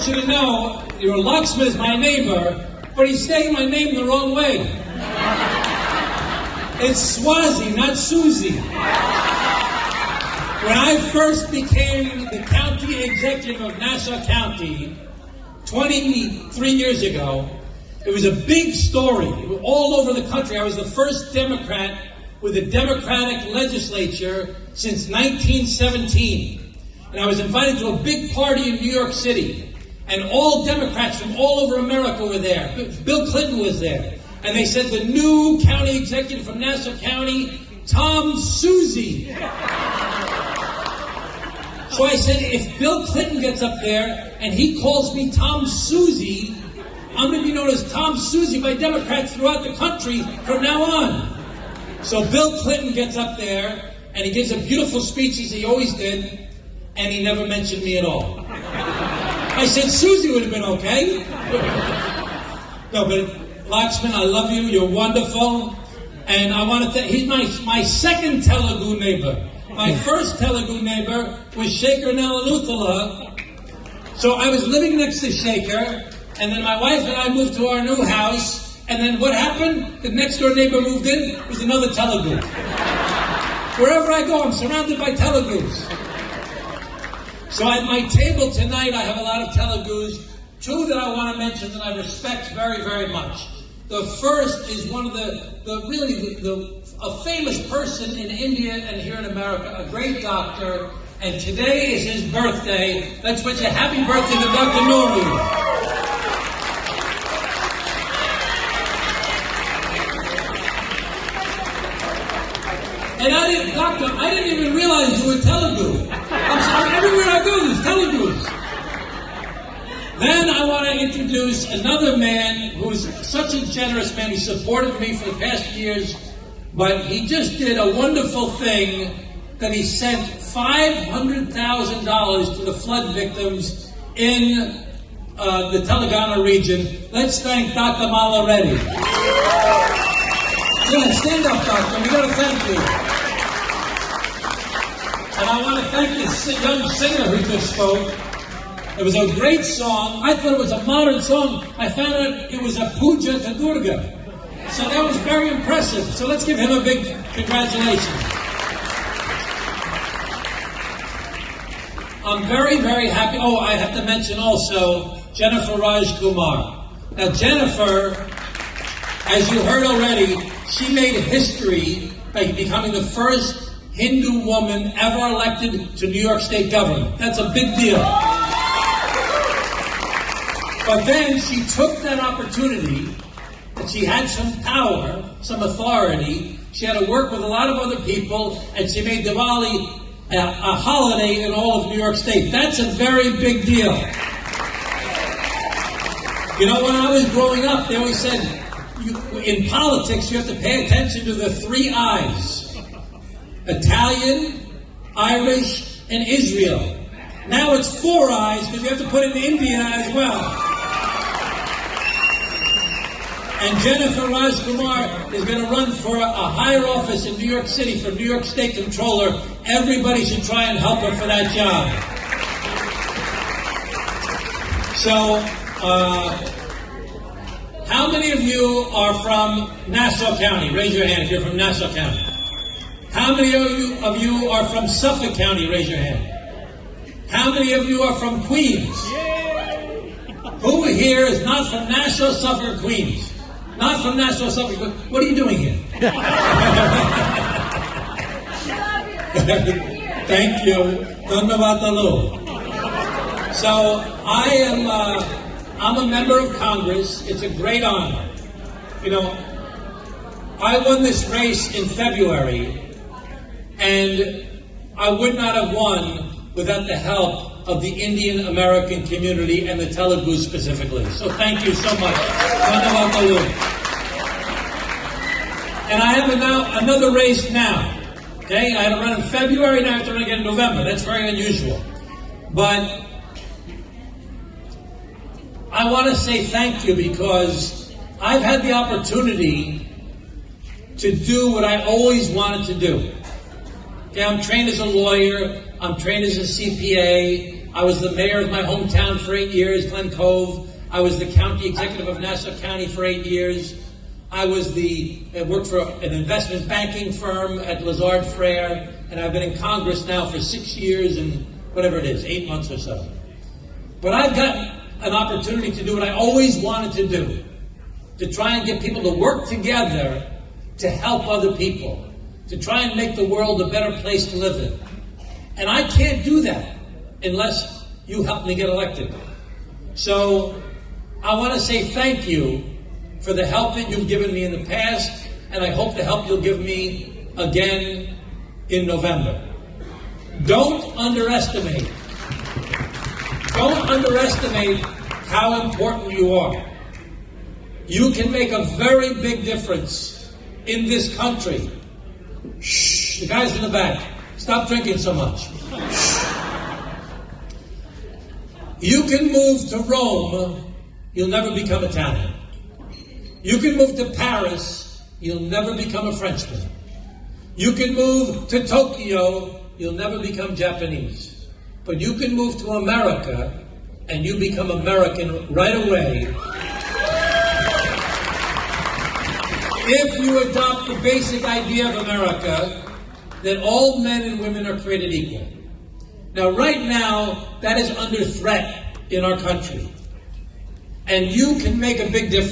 want you to know, your Lakshman is my neighbor, but he's saying my name the wrong way. It's Swazi, not Susie. When I first became the county executive of Nassau County 23 years ago, it was a big story. It was all over the country. I was the first Democrat with a Democratic legislature since 1917. And I was invited to a big party in New York City. And all Democrats from all over America were there. Bill Clinton was there. And they said, the new county executive from Nassau County, Tom Susie. So I said, if Bill Clinton gets up there and he calls me Tom Susie, I'm going to be known as Tom Susie by Democrats throughout the country from now on. So Bill Clinton gets up there and he gives a beautiful speech as he always did, and he never mentioned me at all. I said Susie would have been okay. No, but Lakshman, I love you. You're wonderful. And I want to he's my second Telugu neighbor. My first Telugu neighbor was Shaker Nalaluthala. So I was living next to Shaker, and then my wife and I moved to our new house, and then what happened? The next door neighbor moved in, was another Telugu. Wherever I go, I'm surrounded by Telugus. So at my table tonight, I have a lot of Telugus. Two that I want to mention that I respect very, very much. The first is one of a famous person in India and here in America, a great doctor, and today is his birthday. Let's wish a happy birthday to Dr. Nouri. And I didn't even realize you were Telugu. I'm sorry, everywhere I go, there's Telugus. Then I want to introduce another man who's such a generous man. He supported me for the past years, but he just did a wonderful thing that he sent $500,000 to the flood victims in the Telangana region. Let's thank Dr. Mala Reddy. Yeah, stand up, doctor. We got to thank you. And I want to thank this young singer who just spoke. It was a great song. I thought it was a modern song. I found out it was a puja to Durga. So that was very impressive. So let's give him a big congratulations. I'm very, very happy. Oh, I have to mention also Jennifer Rajkumar. Now Jennifer, as you heard already, she made history by becoming the first Hindu woman ever elected to New York State government. That's a big deal. But then she took that opportunity, and she had some power, some authority. She had to work with a lot of other people, and she made Diwali a holiday in all of New York State. That's a very big deal. You know, when I was growing up, they always said, in politics, you have to pay attention to the 3 I's. Italian, Irish, and Israel. Now it's 4 I's, because you have to put in India as well. And Jennifer Rajkumar is going to run for a higher office in New York City for New York State Controller. Everybody should try and help her for that job. So, how many of you are from Nassau County? Raise your hand if you're from Nassau County. How many of you are from Suffolk County? Raise your hand. How many of you are from Queens? Who here is not from Nassau, Suffolk, or Queens? Not from Nassau, Suffolk. What are you doing here? Thank you. So I'm a member of Congress. It's a great honor. You know, I won this race in February, and I would not have won without the help of the Indian American community and the Telugu specifically. So thank you so much. And I have another race now. Okay, I had to run in February, now I have to run again in November. That's very unusual. But I want to say thank you because I've had the opportunity to do what I always wanted to do. Okay, I'm trained as a lawyer, I'm trained as a CPA, I was the mayor of my hometown for 8 years, Glen Cove. I was the county executive of Nassau County for 8 years. I worked for an investment banking firm at Lazard Frere, and I've been in Congress now for 6 years and whatever it is, 8 months or so. But I've got an opportunity to do what I always wanted to do, to try and get people to work together to help other people, to try and make the world a better place to live in. And I can't do that unless you help me get elected. So I want to say thank you for the help that you've given me in the past, and I hope the help you'll give me again in November. Don't underestimate how important you are. You can make a very big difference in this country. Shh, the guys in the back, stop drinking so much. Shh. You can move to Rome, you'll never become Italian. You can move to Paris, you'll never become a Frenchman. You can move to Tokyo, you'll never become Japanese. But you can move to America, and you become American right away if you adopt the basic idea of America that all men and women are created equal. Now, right now, that is under threat in our country. And you can make a big difference.